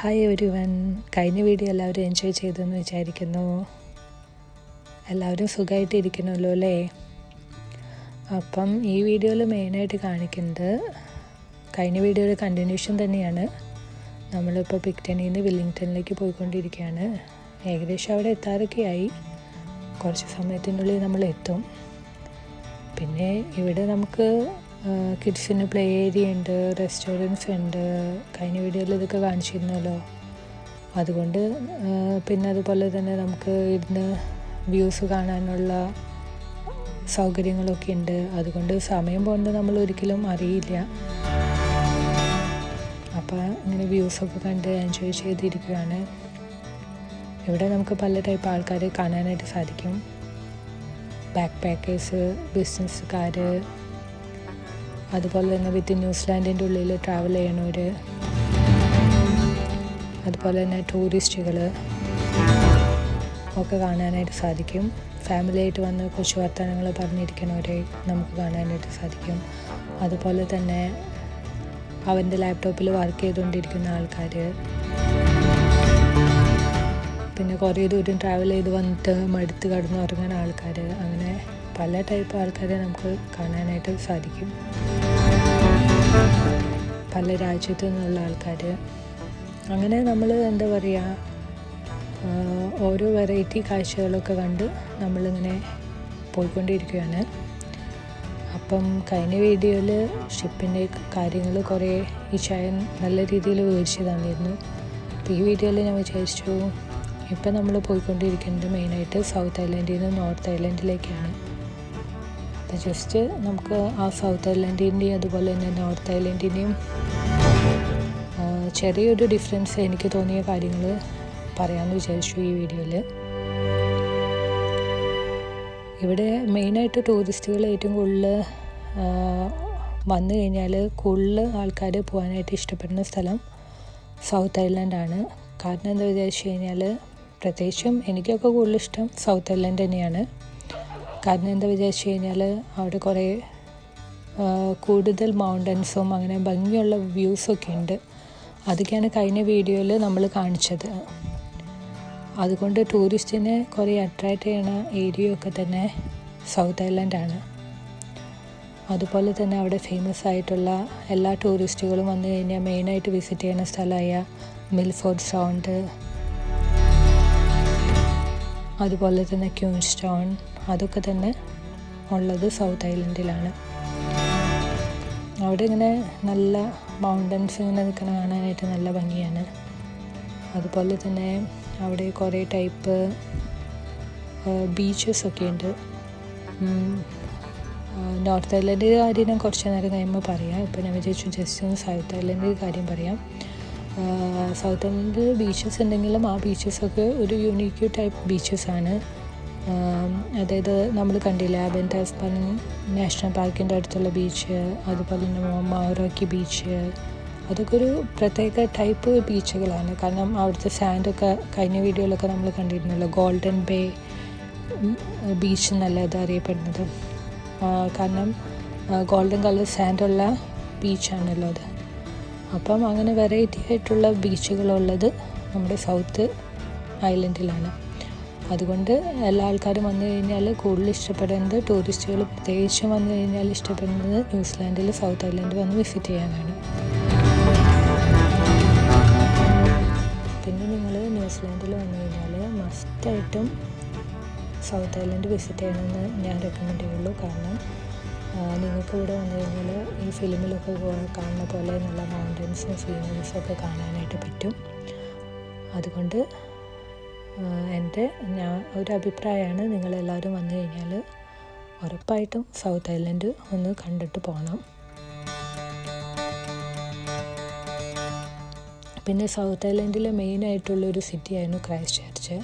Hi everyone, കഴിഞ്ഞ video എല്ലാവരും enjoy ചെയ്തെന്ന് വിചാരിക്കുന്നു. എല്ലാവരും സുഖമായിട്ടിരിക്കണമല്ലോ അല്ലേ? അപ്പം ഈ വീഡിയോയിൽ മെയിനായിട്ട് കാണിക്കുന്നത് കഴിഞ്ഞ വീഡിയോയുടെ കണ്ടിന്യൂഷൻ തന്നെയാണ്. നമ്മളിപ്പോൾ പിക്ടണിയിൽ നിന്ന് വില്ലിംഗ്ടണിലേക്ക് പോയിക്കൊണ്ടിരിക്കുകയാണ്. ഏകദേശം അവിടെ എത്താറൊക്കെ ആയി. കുറച്ച് സമയത്തിനുള്ളിൽ നമ്മൾ എത്തും. പിന്നെ ഇവിടെ നമുക്ക് കിഡ്സിന് പ്ലേ ഏരിയ ഉണ്ട്, റെസ്റ്റോറൻറ്റ്സ് ഉണ്ട്. കഴിഞ്ഞ വീഡിയോയിൽ ഇതൊക്കെ കാണിച്ചിരുന്നല്ലോ. അതുകൊണ്ട് പിന്നെ അതുപോലെ തന്നെ നമുക്ക് ഇരുന്ന് വ്യൂസ് കാണാനുള്ള സൗകര്യങ്ങളൊക്കെ ഉണ്ട്. അതുകൊണ്ട് സമയം പോകുന്നത് നമ്മൾ ഒരിക്കലും അറിയില്ല. അപ്പോൾ ഇങ്ങനെ വ്യൂസൊക്കെ കണ്ട് എൻജോയ് ചെയ്തിരിക്കുകയാണ്. ഇവിടെ നമുക്ക് പല ടൈപ്പ് ആൾക്കാരെ കാണാനായിട്ട് സാധിക്കും. ബാക്ക് പാക്കേഴ്സ്, ബിസിനസ്സുകാർ, അതുപോലെ തന്നെ വിത്ത് ന്യൂസിലാൻഡിൻ്റെ ഉള്ളിൽ ട്രാവൽ ചെയ്യണവർ, അതുപോലെ തന്നെ ടൂറിസ്റ്റുകൾ ഒക്കെ കാണാനായിട്ട് സാധിക്കും. ഫാമിലിയായിട്ട് വന്ന് കുറച്ച് വർത്തമാനങ്ങൾ പറഞ്ഞിരിക്കണവരെ നമുക്ക് കാണാനായിട്ട് സാധിക്കും. അതുപോലെ തന്നെ അവൻ്റെ ലാപ്ടോപ്പിൽ വർക്ക് ചെയ്തുകൊണ്ടിരിക്കുന്ന ആൾക്കാർ, പിന്നെ കുറേ ദൂരം ട്രാവൽ ചെയ്ത് വന്നിട്ട് മടുത്ത് കിടന്നുറങ്ങുന്ന ആൾക്കാർ, അങ്ങനെ പല ടൈപ്പ് ആൾക്കാരെ നമുക്ക് കാണാനായിട്ട് സാധിക്കും. പല രാജ്യത്തു നിന്നുള്ള ആൾക്കാർ, അങ്ങനെ നമ്മൾ എന്താ പറയുക, ഓരോ വെറൈറ്റി കാഴ്ചകളൊക്കെ കണ്ട് നമ്മളിങ്ങനെ പോയിക്കൊണ്ടിരിക്കുകയാണ്. അപ്പം കഴിഞ്ഞ വീഡിയോയിൽ ഷിപ്പിൻ്റെ കാര്യങ്ങൾ കുറേ ഇച്ചായൻ നല്ല രീതിയിൽ വിവരിച്ച് തന്നിരുന്നു. അപ്പോൾ ഈ വീഡിയോയിൽ ഞാൻ വിചാരിച്ചു, ഇപ്പം നമ്മൾ പോയിക്കൊണ്ടിരിക്കുന്നത് മെയിനായിട്ട് സൗത്ത് ഐലൻഡിൽ നിന്ന് നോർത്ത് ഐലൻഡിലേക്കാണ്. അപ്പോൾ ജസ്റ്റ് നമുക്ക് ആ സൗത്ത് ഐലൻഡിൻ്റെയും അതുപോലെ തന്നെ നോർത്ത് ഐലൻഡിൻ്റെയും ചെറിയൊരു ഡിഫറൻസ് എനിക്ക് തോന്നിയ കാര്യങ്ങൾ പറയാമെന്ന് വിചാരിച്ചു ഈ വീഡിയോയിൽ. ഇവിടെ മെയിനായിട്ട് ടൂറിസ്റ്റുകൾ ഏറ്റവും കൂടുതൽ വന്നു കഴിഞ്ഞാൽ കൂടുതൽ ആൾക്കാർ പോകാനായിട്ട് ഇഷ്ടപ്പെടുന്ന സ്ഥലം സൗത്ത് ഐലൻഡാണ്. കാരണം എന്താ വിചാരിച്ചു കഴിഞ്ഞാൽ, പ്രത്യേകിച്ചും എനിക്കൊക്കെ കൂടുതൽ ഇഷ്ടം സൗത്ത് ഐലൻഡ് തന്നെയാണ്. കാരണം എന്താ വിചാരിച്ചു കഴിഞ്ഞാൽ അവിടെ കുറേ കൂടുതൽ മൗണ്ടൻസും അങ്ങനെ ഭംഗിയുള്ള വ്യൂസൊക്കെ ഉണ്ട്. അതൊക്കെയാണ് കഴിഞ്ഞ വീഡിയോയിൽ നമ്മൾ കാണിച്ചത്. അതുകൊണ്ട് ടൂറിസ്റ്റിനെ കുറേ അട്രാക്റ്റ് ചെയ്യണ ഏരിയയൊക്കെ തന്നെ സൗത്ത് ഐലൻഡാണ്. അതുപോലെ തന്നെ അവിടെ ഫേമസ് ആയിട്ടുള്ള എല്ലാ ടൂറിസ്റ്റുകളും വന്നു കഴിഞ്ഞാൽ മെയിനായിട്ട് വിസിറ്റ് ചെയ്യുന്ന സ്ഥലമായ മിൽഫോർഡ് സൗണ്ട്, അതുപോലെ തന്നെ ക്യൂൻസ്റ്റൗൺ, അതൊക്കെ തന്നെ ഉള്ളത് സൗത്ത് ഐലൻഡിലാണ്. അവിടെ ഇങ്ങനെ നല്ല മൗണ്ടൻസ് ഇങ്ങനെ നിൽക്കുന്ന കാണാനായിട്ട് നല്ല ഭംഗിയാണ്. അതുപോലെ തന്നെ അവിടെ കുറേ ടൈപ്പ് ബീച്ചസൊക്കെ ഉണ്ട്. നോർത്ത് ഐലൻഡിൻ്റെ കാര്യം ഞാൻ കുറച്ച് നേരം കഴിയുമ്പോൾ പറയാം. ഇപ്പോൾ ഞാൻ വിചാരിച്ചു ജസ്റ്റ് ഒന്ന് സൗത്ത് ഐലൻഡിൻ്റെ കാര്യം പറയാം. സൗത്ത് ഐലൻഡിൽ ബീച്ചസ് ഉണ്ടെങ്കിലും ആ ബീച്ചസൊക്കെ ഒരു യുണീക്ക് ടൈപ്പ് ബീച്ചസാണ്. അതായത് നമ്മൾ കണ്ടില്ല, ബെൻ ടാസ്മാൻ നാഷണൽ പാർക്കിൻ്റെ അടുത്തുള്ള ബീച്ച്, അതുപോലെ തന്നെ മൗറോക്കി ബീച്ച്, അതൊക്കെ ഒരു പ്രത്യേക ടൈപ്പ് ബീച്ചുകളാണ്. കാരണം അവിടുത്തെ സാൻഡൊക്കെ കഴിഞ്ഞ വീഡിയോയിലൊക്കെ നമ്മൾ കണ്ടിരുന്നല്ലോ. ഗോൾഡൻ ബേ ബീച്ച് എന്നല്ല ഇത് അറിയപ്പെടുന്നത്. കാരണം ഗോൾഡൻ കളർ സാൻഡുള്ള ബീച്ചാണല്ലോ അത്. അപ്പം അങ്ങനെ വെറൈറ്റി ആയിട്ടുള്ള ബീച്ചുകളുള്ളത് നമ്മുടെ സൗത്ത് ഐലൻഡിലാണ്. അതുകൊണ്ട് എല്ലാ ആൾക്കാരും വന്നു കഴിഞ്ഞാൽ കൂടുതൽ ഇഷ്ടപ്പെടുന്നത്, ടൂറിസ്റ്റുകൾ പ്രത്യേകിച്ചും വന്നു കഴിഞ്ഞാൽ ഇഷ്ടപ്പെടുന്നത് ന്യൂസിലാൻഡിൽ സൗത്ത് ഐലൻഡ് വന്ന് വിസിറ്റ് ചെയ്യാനാണ്. പിന്നെ നിങ്ങൾ ന്യൂസിലാൻഡിൽ വന്നു കഴിഞ്ഞാൽ മസ്റ്റായിട്ടും സൗത്ത് ഐലൻഡ് വിസിറ്റ് ചെയ്യണമെന്ന് ഞാൻ റെക്കമെൻഡ് ചെയ്യുള്ളൂ. കാരണം നിങ്ങൾക്ക് ഇവിടെ വന്നു കഴിഞ്ഞാൽ ഈ ഫിലിമിലൊക്കെ കാണുന്ന പോലെ നല്ല മൗണ്ടൻസും സീനറീസും ഒക്കെ കാണാനായിട്ട് പറ്റും. അതുകൊണ്ട് ഞാൻ ഒരു അഭിപ്രായമാണ്, നിങ്ങളെല്ലാവരും വന്നു കഴിഞ്ഞാൽ ഉറപ്പായിട്ടും സൗത്ത് ഐലൻഡ് ഒന്ന് കണ്ടിട്ട് പോകണം. പിന്നെ സൗത്ത് ഐലൻഡിലെ മെയിനായിട്ടുള്ളൊരു സിറ്റിയായിരുന്നു ക്രൈസ്റ്റ് ചർച്ച്.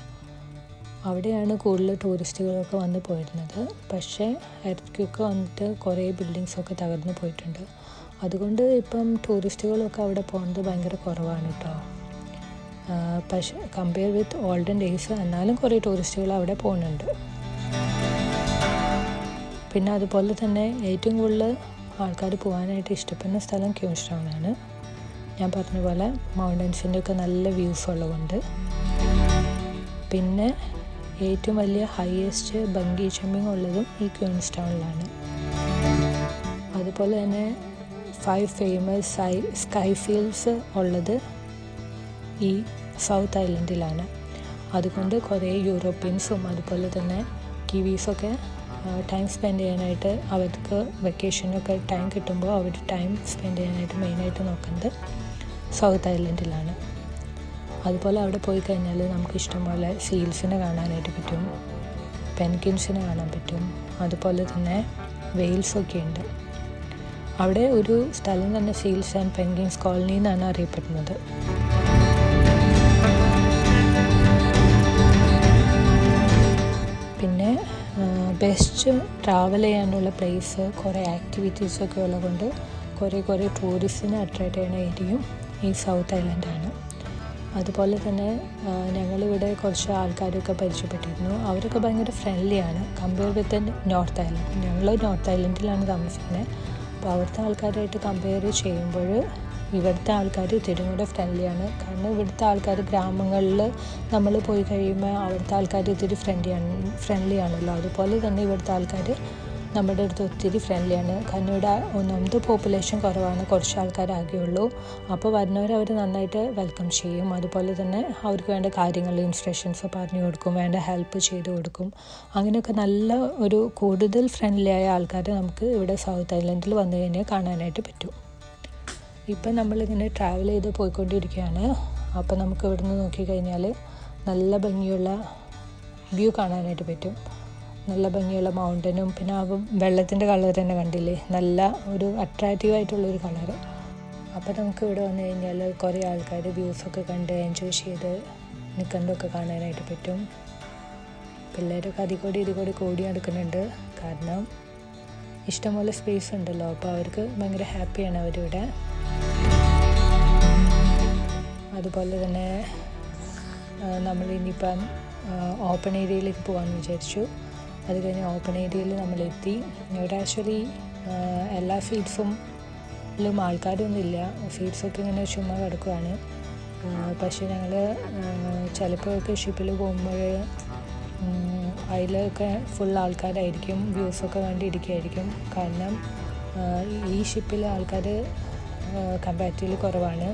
അവിടെയാണ് കൂടുതൽ ടൂറിസ്റ്റുകളൊക്കെ വന്ന് പോയിരുന്നത്. പക്ഷേ എർത്ത്ക്വേക്ക് വന്നിട്ട് കുറേ ബിൽഡിങ്സൊക്കെ തകർന്നു പോയിട്ടുണ്ട്. അതുകൊണ്ട് ഇപ്പം ടൂറിസ്റ്റുകളൊക്കെ അവിടെ പോകുന്നത് ഭയങ്കര കുറവാണ് കേട്ടോ. പക്ഷേ കമ്പയർ വിത്ത് ഓൾഡൻ ഡേയ്സ് എന്നാലും കുറേ ടൂറിസ്റ്റുകൾ അവിടെ പോകുന്നുണ്ട്. പിന്നെ അതുപോലെ തന്നെ ഏറ്റവും കൂടുതൽ ആൾക്കാർ പോകാനായിട്ട് ഇഷ്ടപ്പെടുന്ന സ്ഥലം ക്യൂൻസ്റ്റൗൺ ആണ്. ഞാൻ പറഞ്ഞ പോലെ മൗണ്ടൻസിൻ്റെ ഒക്കെ നല്ല വ്യൂസ് ഉള്ളതുകൊണ്ട്. പിന്നെ ഏറ്റവും വലിയ ഹയസ്റ്റ് ബംഗി ജമ്പിങ് ഉള്ളതും ഈ ക്വീൻസ് ടൗണിലാണ്. അതുപോലെ തന്നെ 5 ഫേമസ് സ്കൈ ഫീൽഡ്സ് ഉള്ളത് ഈ സൗത്ത് ഐലൻഡിലാണ്. അതുകൊണ്ട് കുറേ യൂറോപ്യൻസും അതുപോലെ തന്നെ കിവീസൊക്കെ ടൈം സ്പെൻഡ് ചെയ്യാനായിട്ട്, അവർക്ക് വെക്കേഷനൊക്കെ ടൈം കിട്ടുമ്പോൾ അവർ ടൈം സ്പെൻഡ് ചെയ്യാനായിട്ട് മെയിനായിട്ട് നോക്കുന്നത് സൗത്ത് ഐലൻഡിലാണ്. അതുപോലെ അവിടെ പോയി കഴിഞ്ഞാൽ നമുക്ക് ഇഷ്ടംപോലെ സീൽസിനെ കാണാനായിട്ട് പറ്റും, പെൻഗ്വിൻസിനെ കാണാൻ പറ്റും. അതുപോലെ തന്നെ വെയിൽസൊക്കെ ഉണ്ട്. അവിടെ ഒരു സ്ഥലം തന്നെ സീൽസ് ആൻഡ് പെൻഗ്വിൻസ് കോളനി എന്നാണ് അറിയപ്പെടുന്നത്. പിന്നെ ബെസ്റ്റ് ട്രാവൽ ചെയ്യാനുള്ള പ്ലേസ്, കുറേ ആക്ടിവിറ്റീസൊക്കെ ഉള്ളതുകൊണ്ട് കുറേ ടൂറിസ്റ്റിനെ അട്രാക്റ്റ് ചെയ്യുന്ന ഏരിയയും ഈ സൗത്ത് ഐലൻഡാണ്. അതുപോലെ തന്നെ ഞങ്ങളിവിടെ കുറച്ച് ആൾക്കാരൊക്കെ പരിചയപ്പെട്ടിരുന്നു. അവരൊക്കെ ഭയങ്കര ഫ്രണ്ട്ലിയാണ് കമ്പയർ വിത്ത് നോർത്ത് ഐലൻഡ്. ഞങ്ങൾ നോർത്ത് ഐലൻഡിലാണ് താമസിക്കുന്നത്. അപ്പോൾ അവിടുത്തെ ആൾക്കാരായിട്ട് കമ്പയർ ചെയ്യുമ്പോൾ ഇവിടുത്തെ ആൾക്കാർ ഇത്തിരി കൂടെ ഫ്രണ്ട്ലിയാണ്. കാരണം ഇവിടുത്തെ ആൾക്കാർ ഗ്രാമങ്ങളിൽ നമ്മൾ പോയി കഴിയുമ്പോൾ അവിടുത്തെ ആൾക്കാർ ഇത്തിരി ഫ്രണ്ട്ലി ആണല്ലോ. അതുപോലെ തന്നെ ഇവിടുത്തെ ആൾക്കാർ നമ്മുടെ അടുത്ത് ഒത്തിരി ഫ്രണ്ട്ലിയാണ്. കാരണം ഇവിടെ ഒന്നാമത് പോപ്പുലേഷൻ കുറവാണ്, കുറച്ച് ആൾക്കാരാകെ ഉള്ളൂ. അപ്പോൾ വരുന്നവർ അവർ നന്നായിട്ട് വെൽക്കം ചെയ്യും. അതുപോലെ തന്നെ അവർക്ക് വേണ്ട കാര്യങ്ങൾ, ഇൻസ്ട്രക്ഷൻസ് പറഞ്ഞു കൊടുക്കും, വേണ്ട ഹെൽപ്പ് ചെയ്ത് കൊടുക്കും. അങ്ങനെയൊക്കെ നല്ല ഒരു കൂടുതൽ ഫ്രണ്ട്ലി ആയ ആൾക്കാർ നമുക്ക് ഇവിടെ സൗത്ത് ഐലൻഡിൽ വന്നു കഴിഞ്ഞാൽ കാണാനായിട്ട് പറ്റും. ഇപ്പം നമ്മളിങ്ങനെ ട്രാവൽ ചെയ്ത് പോയിക്കൊണ്ടിരിക്കുകയാണ്. അപ്പോൾ നമുക്ക് ഇവിടുന്ന് നോക്കിക്കഴിഞ്ഞാൽ നല്ല ഭംഗിയുള്ള വ്യൂ കാണാനായിട്ട് പറ്റും. നല്ല ഭംഗിയുള്ള മൗണ്ടനും പിന്നെ ആ വെള്ളത്തിൻ്റെ കളർ തന്നെ കണ്ടില്ലേ, നല്ല ഒരു അട്രാക്റ്റീവായിട്ടുള്ളൊരു കളറ്. അപ്പോൾ നമുക്ക് ഇവിടെ വന്നു കഴിഞ്ഞാൽ കുറേ ആൾക്കാർ വ്യൂസൊക്കെ കണ്ട് എൻജോയ് ചെയ്ത് നിൽക്കുന്നതൊക്കെ കാണാനായിട്ട് പറ്റും. പിള്ളേരൊക്കെ ഇതികൂടി കൂടി നടക്കുന്നുണ്ട്. കാരണം ഇഷ്ടംപോലെ സ്പേസ് ഉണ്ടല്ലോ. അപ്പോൾ അവർക്ക് ഭയങ്കര ഹാപ്പിയാണ് അവരിവിടെ. അതുപോലെ തന്നെ നമ്മളിനിയിപ്പം ഓപ്പൺ ഏരിയയിലേക്ക് പോകാമെന്ന് വിചാരിച്ചു. അത് കഴിഞ്ഞ് ഓപ്പൺ ഏരിയയിൽ നമ്മളെത്തി. ഇവിടെ ആക്ച്വലി എല്ലാ സീറ്റ്സും ആൾക്കാരൊന്നും ഇല്ല. സീറ്റ്സൊക്കെ ഇങ്ങനെ ചുമ്മാ കിടക്കുകയാണ്. പക്ഷേ ഞങ്ങൾ ചിലപ്പോഴൊക്കെ ഷിപ്പിൽ പോകുമ്പോൾ അതിലൊക്കെ ഫുൾ ആൾക്കാരായിരിക്കും, വ്യൂസൊക്കെ വേണ്ടിയിരിക്കുകയായിരിക്കും. കാരണം ഈ ഷിപ്പിൽ ആൾക്കാർ കമ്പാരിറ്റീവ്ലി കുറവാണ്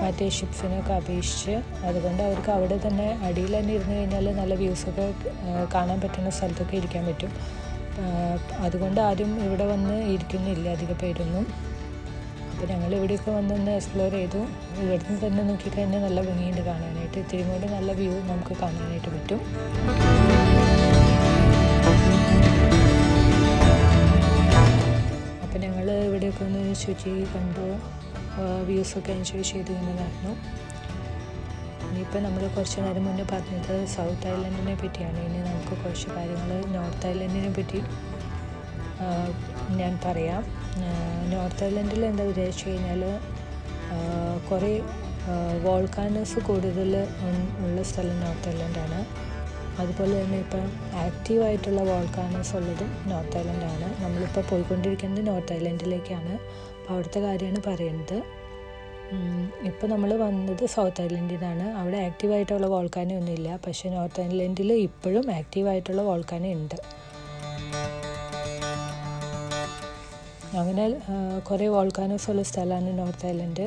മറ്റേ ഷിപ്സിനൊക്കെ അപേക്ഷിച്ച്. അതുകൊണ്ട് അവർക്ക് അവിടെ തന്നെ അടിയിൽ തന്നെ ഇരുന്ന് കഴിഞ്ഞാൽ നല്ല വ്യൂസൊക്കെ കാണാൻ പറ്റുന്ന സ്ഥലത്തൊക്കെ ഇരിക്കാൻ പറ്റും. അതുകൊണ്ട് ആരും ഇവിടെ വന്ന് ഇരിക്കുന്നില്ല അധികം പേരൊന്നും. അപ്പോൾ ഞങ്ങൾ ഇവിടെയൊക്കെ വന്നൊന്ന് എക്സ്പ്ലോർ ചെയ്തു. ഇവിടുന്ന് തന്നെ നോക്കിക്കഴിഞ്ഞാൽ നല്ല ഭംഗിയുണ്ട് കാണാനായിട്ട്. ഇത്തിരി കൂടി നല്ല വ്യൂ നമുക്ക് കാണാനായിട്ട് പറ്റും. അപ്പോൾ ഞങ്ങൾ ഇവിടെയൊക്കെ ഒന്ന് ചുറ്റി കണ്ടു, വ്യൂസൊക്കെ എൻജോയ് ചെയ്ത് ഇങ്ങനെ നടന്നു. ഇനിയിപ്പോൾ നമ്മൾ കുറച്ച് നേരം മുന്നേ പറഞ്ഞത് സൗത്ത് ഐലൻഡിനെ പറ്റിയാണ്. ഇനി നമുക്ക് കുറച്ച് കാര്യങ്ങൾ നോർത്ത് ഐലൻഡിനെ പറ്റി ഞാൻ പറയാം. നോർത്ത് ഐലൻഡിൽ എന്താ വിചാരിച്ചു കഴിഞ്ഞാൽ കുറേ വോൾക്കാനോസ് കൂടുതൽ ഉള്ള സ്ഥലം നോർത്ത് ഐലൻഡാണ്. അതുപോലെ തന്നെ ഇപ്പം ആക്റ്റീവായിട്ടുള്ള വോൾക്കാനോസ് ഉള്ളതും നോർത്ത് ഐലൻഡാണ്. നമ്മളിപ്പോൾ പോയിക്കൊണ്ടിരിക്കുന്നത് നോർത്ത് ഐലൻഡിലേക്കാണ്. അപ്പോൾ അവിടുത്തെ കാര്യമാണ് പറയുന്നത്. ഇപ്പോൾ നമ്മൾ വന്നത് സൗത്ത് ഐലൻഡിലാണ്. അവിടെ ആക്റ്റീവായിട്ടുള്ള വോൾക്കാനോ ഒന്നുമില്ല. പക്ഷേ നോർത്ത് ഐലൻഡിൽ ഇപ്പോഴും ആക്റ്റീവായിട്ടുള്ള വോൾക്കാനോ ഉണ്ട്. അങ്ങനെ കുറേ വോൾക്കാനോസ് ഉള്ള സ്ഥലമാണ് നോർത്ത് ഐലൻഡ്.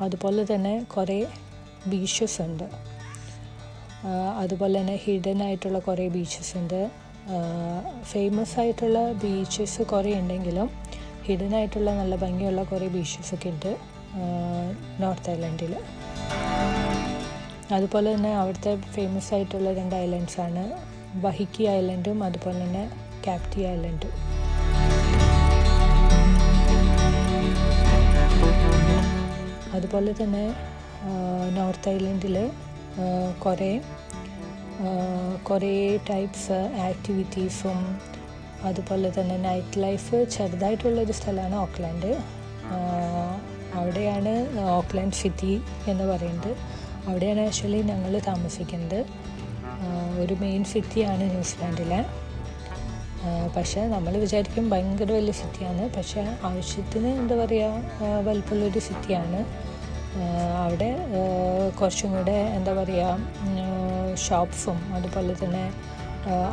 അതുപോലെ തന്നെ കുറേ ബീച്ചസ് ഉണ്ട്. അതുപോലെ തന്നെ ഹിഡൻ ആയിട്ടുള്ള കുറേ ബീച്ചസ് ഉണ്ട്. ഫേമസ് ആയിട്ടുള്ള ബീച്ചസ് കുറേ ഉണ്ടെങ്കിലും ഹിഡൻ ആയിട്ടുള്ള നല്ല ഭംഗിയുള്ള കുറേ ബീച്ചസൊക്കെ ഉണ്ട് നോർത്ത് ഐലൻഡിൽ. അതുപോലെ തന്നെ അവിടുത്തെ ഫേമസ് ആയിട്ടുള്ള 2 ഐലൻഡ്സാണ് വഹിക്കി ഐലൻഡും അതുപോലെ തന്നെ കാപ്റ്റി ഐലൻഡും. അതുപോലെ തന്നെ നോർത്ത് ഐലൻഡിൽ കുറേ ടൈപ്സ് ആക്ടിവിറ്റീസും അതുപോലെ തന്നെ നൈറ്റ് ലൈഫ് ചെറുതായിട്ടുള്ളൊരു സ്ഥലമാണ് ഓക്ലാൻഡ്. അവിടെയാണ് ഓക്ലാൻഡ് സിറ്റി എന്ന് പറയുന്നത്. അവിടെയാണ് ആക്ച്വലി ഞങ്ങൾ താമസിക്കുന്നത്. ഒരു മെയിൻ സിറ്റിയാണ് ന്യൂസിലാൻഡിലെ. പക്ഷേ നമ്മൾ വിചാരിക്കും ഭയങ്കര വലിയ സിറ്റിയാണ്, പക്ഷേ ആവശ്യത്തിന് എന്താ പറയുക വലിപ്പമുള്ളൊരു സിറ്റിയാണ്. അവിടെ കുറച്ചും കൂടെ എന്താ പറയുക ഷോപ്സും അതുപോലെ തന്നെ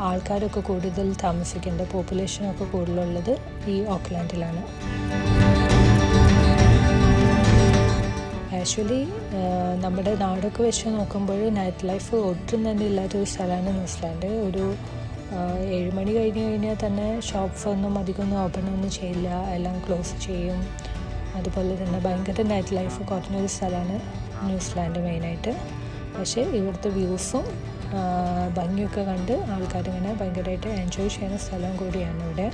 ആൾക്കാരൊക്കെ കൂടുതൽ താമസിക്കേണ്ട പോപ്പുലേഷനൊക്കെ കൂടുതലുള്ളത് ഈ ഓക്ലാൻഡിലാണ്. ആക്ച്വലി നമ്മുടെ നാടൊക്കെ വെച്ച് നോക്കുമ്പോൾ നൈറ്റ് ലൈഫ് ഒട്ടും തന്നെ ഇല്ലാത്തൊരു സ്ഥലമാണ് ന്യൂസിലാൻഡ്. ഒരു 7 മണി കഴിഞ്ഞാൽ തന്നെ ഷോപ്സ് ഒന്നും അധികമൊന്നും ഓപ്പൺ ഒന്നും ചെയ്യില്ല, എല്ലാം ക്ലോസ് ചെയ്യും. അതുപോലെ തന്നെ ഭയങ്കര നൈറ്റ് ലൈഫ് കുറഞ്ഞൊരു സ്ഥലമാണ് ന്യൂസിലാൻഡ് മെയിനായിട്ട്. പക്ഷേ ഇവിടുത്തെ വ്യൂസും ഭംഗിയൊക്കെ കണ്ട് ആൾക്കാരിങ്ങനെ ഭയങ്കരമായിട്ട് എൻജോയ് ചെയ്യുന്ന സ്ഥലം കൂടിയാണ് ഇവിടെ.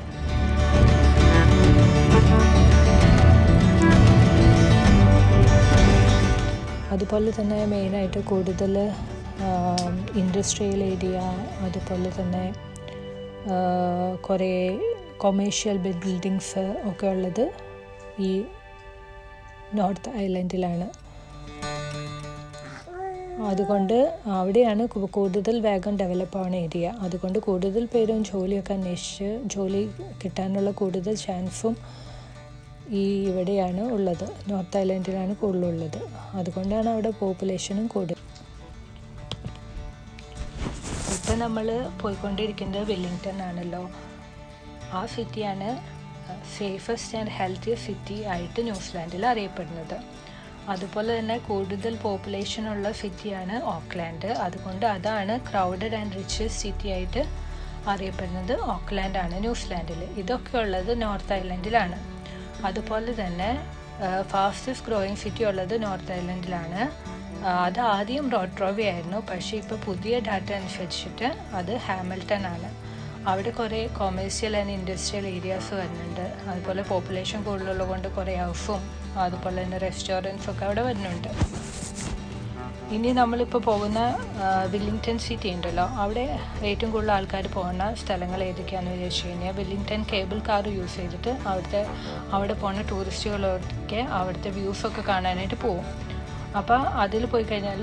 അതുപോലെ തന്നെ മെയിനായിട്ട് കൂടുതൽ ഇൻഡസ്ട്രിയൽ ഏരിയ, അതുപോലെ തന്നെ കുറേ കൊമേഴ്ഷ്യൽ ബിൽഡിങ്സ് ഒക്കെ ഉള്ളത് ഈ നോർത്ത് ഐലൻഡിലാണ്. അതുകൊണ്ട് അവിടെയാണ് കൂടുതൽ വേഗം ഡെവലപ്പ് ആവുന്ന ഏരിയ. അതുകൊണ്ട് കൂടുതൽ പേരും ജോലിയൊക്കെ അന്വേഷിച്ച് ജോലി കിട്ടാനുള്ള കൂടുതൽ ചാൻസും ഇവിടെയാണ് ഉള്ളത്, നോർത്ത് ഐലൻഡിലാണ് കൂടുതലുള്ളത്. അതുകൊണ്ടാണ് അവിടെ പോപ്പുലേഷനും കൂടുതൽ. ഇപ്പം നമ്മൾ പോയിക്കൊണ്ടിരിക്കുന്നത് വെല്ലിംഗ്ടൺ ആണല്ലോ. ആ സിറ്റിയാണ് സേഫസ്റ്റ് ആൻഡ് ഹെൽത്തിയസ്റ്റ് സിറ്റി ആയിട്ട് ന്യൂസിലാൻഡിൽ അറിയപ്പെടുന്നത്. അതുപോലെ തന്നെ കൂടുതൽ പോപ്പുലേഷനുള്ള സിറ്റിയാണ് ഓക്ലാൻഡ്. അതുകൊണ്ട് അതാണ് ക്രൗഡഡ് ആൻഡ് റിച്ചസ്റ്റ് സിറ്റി ആയിട്ട് അറിയപ്പെടുന്നത്. ഓക്ലാൻഡാണ് ന്യൂസിലാൻഡിൽ. ഇതൊക്കെ ഉള്ളത് നോർത്ത് ഐലൻഡിലാണ്. അതുപോലെ തന്നെ ഫാസ്റ്റസ്റ്റ് ഗ്രോയിങ് സിറ്റി ഉള്ളത് നോർത്ത് ഐലൻഡിലാണ്. അത് ആദ്യം റോട്ട്രോവി ആയിരുന്നു, പക്ഷേ ഇപ്പോൾ പുതിയ ഡാറ്റ അനുസരിച്ചിട്ട് അത് ഹാമിൽട്ടൺ ആണ്. അവിടെ കുറേ കൊമേഴ്സ്യൽ ആൻഡ് ഇൻഡസ്ട്രിയൽ ഏരിയാസ് വരുന്നുണ്ട്. അതുപോലെ പോപ്പുലേഷൻ കൂടുതലുള്ളത് കൊണ്ട് കുറേ ഹൗസും അതുപോലെ തന്നെ റെസ്റ്റോറൻറ്റ്സും ഒക്കെ അവിടെ വരുന്നുണ്ട്. ഇനി നമ്മളിപ്പോൾ പോകുന്ന വെല്ലിംഗ്ടൺ സിറ്റി ഉണ്ടല്ലോ, അവിടെ ഏറ്റവും കൂടുതൽ ആൾക്കാർ പോകുന്ന സ്ഥലങ്ങൾ ഏതൊക്കെയാണെന്ന് വിചാരിച്ചു കഴിഞ്ഞാൽ വെല്ലിംഗ്ടൺ കേബിൾ കാർ യൂസ് ചെയ്തിട്ട് അവിടെ പോകുന്ന ടൂറിസ്റ്റുകളൊക്കെ അവിടുത്തെ വ്യൂസൊക്കെ കാണാനായിട്ട് പോകും. അപ്പോൾ അതിൽ പോയി കഴിഞ്ഞാൽ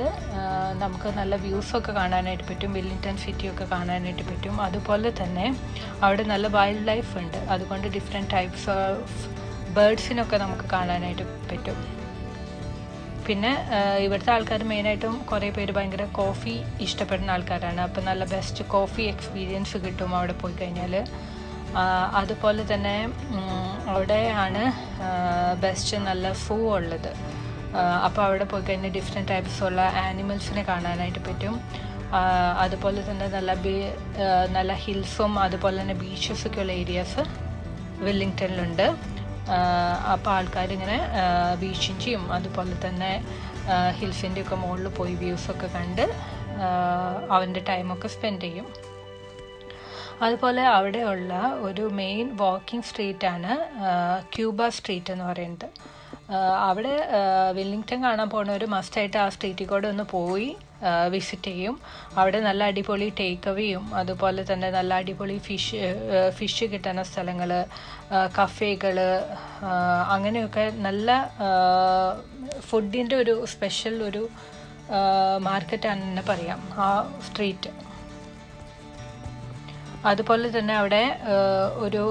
നമുക്ക് നല്ല വ്യൂസൊക്കെ കാണാനായിട്ട് പറ്റും, വെല്ലിംഗ്ടൺ സിറ്റിയൊക്കെ കാണാനായിട്ട് പറ്റും. അതുപോലെ തന്നെ അവിടെ നല്ല വൈൽഡ് ലൈഫ് ഉണ്ട്. അതുകൊണ്ട് ഡിഫറെൻറ്റ് ടൈപ്സ് ഓഫ് ബേർഡ്സിനൊക്കെ നമുക്ക് കാണാനായിട്ട് പറ്റും. പിന്നെ ഇവിടുത്തെ ആൾക്കാർ മെയിനായിട്ടും കുറേ പേര് ഭയങ്കര കോഫി ഇഷ്ടപ്പെടുന്ന ആൾക്കാരാണ്. അപ്പോൾ നല്ല ബെസ്റ്റ് കോഫി എക്സ്പീരിയൻസ് കിട്ടും അവിടെ പോയി കഴിഞ്ഞാൽ. അതുപോലെ തന്നെ അവിടെയാണ് ബെസ്റ്റ് നല്ല സൂ ഉള്ളത്. അപ്പോൾ അവിടെ പോയി കഴിഞ്ഞാൽ ഡിഫറെൻറ്റ് ടൈപ്സ് ഉള്ള ആനിമൽസിനെ കാണാനായിട്ട് പറ്റും. അതുപോലെ തന്നെ നല്ല ഹിൽസും അതുപോലെ തന്നെ ബീച്ചസൊക്കെ ഉള്ള ഏരിയാസ് വെല്ലിംഗ്ടണിലുണ്ട്. അപ്പോൾ ആൾക്കാരിങ്ങനെ ബീച്ചിൻ്റെയും അതുപോലെ തന്നെ ഹിൽസിൻ്റെ ഒക്കെ മുകളിൽ പോയി വ്യൂസൊക്കെ കണ്ട് അവൻ്റെ ടൈമൊക്കെ സ്പെൻഡ് ചെയ്യും. അതുപോലെ അവിടെയുള്ള ഒരു മെയിൻ വാക്കിംഗ് സ്ട്രീറ്റാണ് ക്യൂബ സ്ട്രീറ്റ് എന്ന് പറയുന്നത്. അവിടെ വെല്ലിംഗ്ടൺ കാണാൻ പോകുന്നവർ മസ്റ്റായിട്ട് ആ സ്ട്രീറ്റിൽ കൂടെ ഒന്ന് പോയി വിസിറ്റ് ചെയ്യും. അവിടെ നല്ല അടിപൊളി ടേക്ക് അവേയും അതുപോലെ തന്നെ നല്ല അടിപൊളി ഫിഷ് കിട്ടുന്ന സ്ഥലങ്ങൾ, കഫേകൾ, അങ്ങനെയൊക്കെ നല്ല ഫുഡിൻ്റെ ഒരു സ്പെഷ്യൽ ഒരു മാർക്കറ്റാണെന്ന് തന്നെ പറയാം ആ സ്ട്രീറ്റ്. അതുപോലെ തന്നെ അവിടെ ഒരു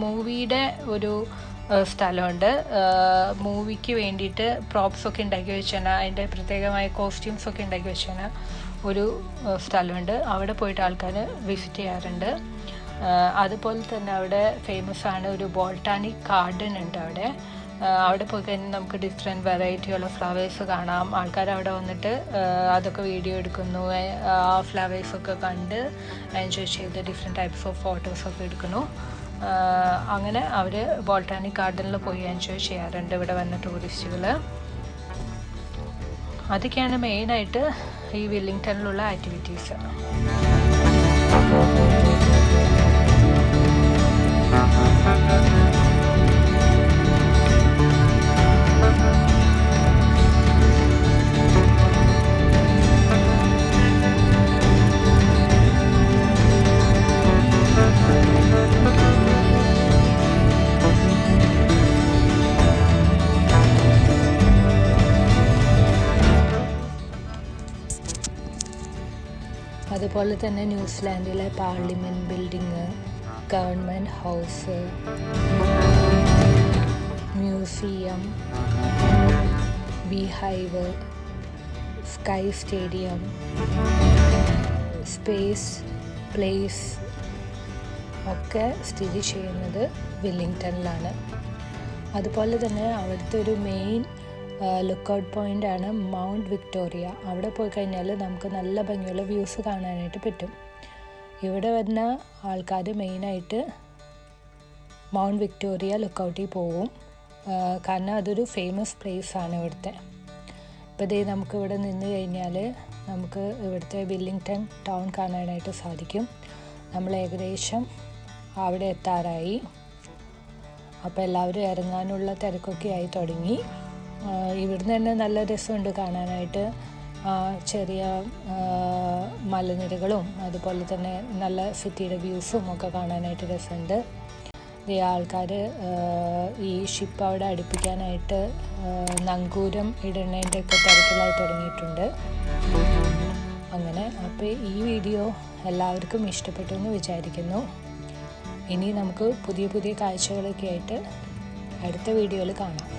മൂവിയുടെ ഒരു സ്ഥലമുണ്ട്. മൂവിക്ക് വേണ്ടിയിട്ട് പ്രോപ്സൊക്കെ ഉണ്ടാക്കി വെച്ചാൽ അതിൻ്റെ പ്രത്യേകമായ കോസ്റ്റ്യൂംസൊക്കെ ഉണ്ടാക്കി വെച്ചാൽ ഒരു സ്ഥലമുണ്ട്. അവിടെ പോയിട്ട് ആൾക്കാർ വിസിറ്റ് ചെയ്യാറുണ്ട്. അതുപോലെ തന്നെ അവിടെ ഫേമസ് ആണ് ഒരു ബോട്ടാണിക് ഗാർഡൻ ഉണ്ട് അവിടെ. അവിടെ പോയി കഴിഞ്ഞാൽ നമുക്ക് ഡിഫറെൻറ്റ് വെറൈറ്റിയുള്ള ഫ്ലവേഴ്സ് കാണാം. ആൾക്കാർ അവിടെ വന്നിട്ട് അതൊക്കെ വീഡിയോ എടുക്കുന്നു, ആ ഫ്ലവേഴ്സൊക്കെ കണ്ട് എൻജോയ് ചെയ്ത് ഡിഫറെൻറ്റ് ടൈപ്സ് ഓഫ് ഫോട്ടോസൊക്കെ എടുക്കുന്നു. അങ്ങനെ അവർ ബോട്ടാണിക് ഗാർഡനിൽ പോയി എൻജോയ് ചെയ്യാറുണ്ട് ഇവിടെ വന്ന ടൂറിസ്റ്റുകൾ. അതൊക്കെയാണ് മെയിനായിട്ട് ഈ വെല്ലിംഗ്ടണിലുള്ള ആക്ടിവിറ്റീസ്. അതുപോലെ തന്നെ ന്യൂസിലാൻഡിലെ parliament building, Government House, museum, Beehive, Sky Stadium, Space Place ഒക്കെ സ്ഥിതി ചെയ്യുന്നത് വെല്ലിംഗ്ടണിലാണ്. അതുപോലെ തന്നെ അവിടുത്തെ ഒരു മെയിൻ ലുക്കൗട്ട് പോയിൻ്റാണ് മൗണ്ട് വിക്ടോറിയ. അവിടെ പോയി കഴിഞ്ഞാൽ നമുക്ക് നല്ല ഭംഗിയുള്ള വ്യൂസ് കാണാനായിട്ട് പറ്റും. ഇവിടെ വരുന്ന ആൾക്കാർ മെയിനായിട്ട് മൗണ്ട് വിക്ടോറിയ ലുക്കൗട്ടിൽ പോവും, കാരണം അതൊരു ഫേമസ് പ്ലേസ് ആണ് ഇവിടുത്തെ. ഇപ്പോൾ ഇതേ നമുക്കിവിടെ നിന്ന് കഴിഞ്ഞാൽ നമുക്ക് ഇവിടുത്തെ വെല്ലിംഗ്ടൺ ടൗൺ കാണാനായിട്ട് സാധിക്കും. നമ്മൾ ഏകദേശം അവിടെ എത്താറായി. അപ്പോൾ എല്ലാവരും ഇറങ്ങാനുള്ള തിരക്കൊക്കെ ആയി തുടങ്ങി. ഇവിടുന്ന് തന്നെ നല്ല രസമുണ്ട് കാണാനായിട്ട്. ചെറിയ മലനിരകളും അതുപോലെ തന്നെ നല്ല സിറ്റിയുടെ വ്യൂസും ഒക്കെ കാണാനായിട്ട് രസമുണ്ട്. ഈ ആൾക്കാർ ഈ ഷിപ്പ് അവിടെ അടുപ്പിക്കാനായിട്ട് നങ്കൂരം ഇടുന്നതിൻ്റെ ഒക്കെ തിരക്കിലായി തുടങ്ങിയിട്ടുണ്ട്. അങ്ങനെ അപ്പോൾ ഈ വീഡിയോ എല്ലാവർക്കും ഇഷ്ടപ്പെട്ടു എന്ന് വിചാരിക്കുന്നു. ഇനി നമുക്ക് പുതിയ പുതിയ കാഴ്ചകളൊക്കെ ആയിട്ട് അടുത്ത വീഡിയോയിൽ കാണാം.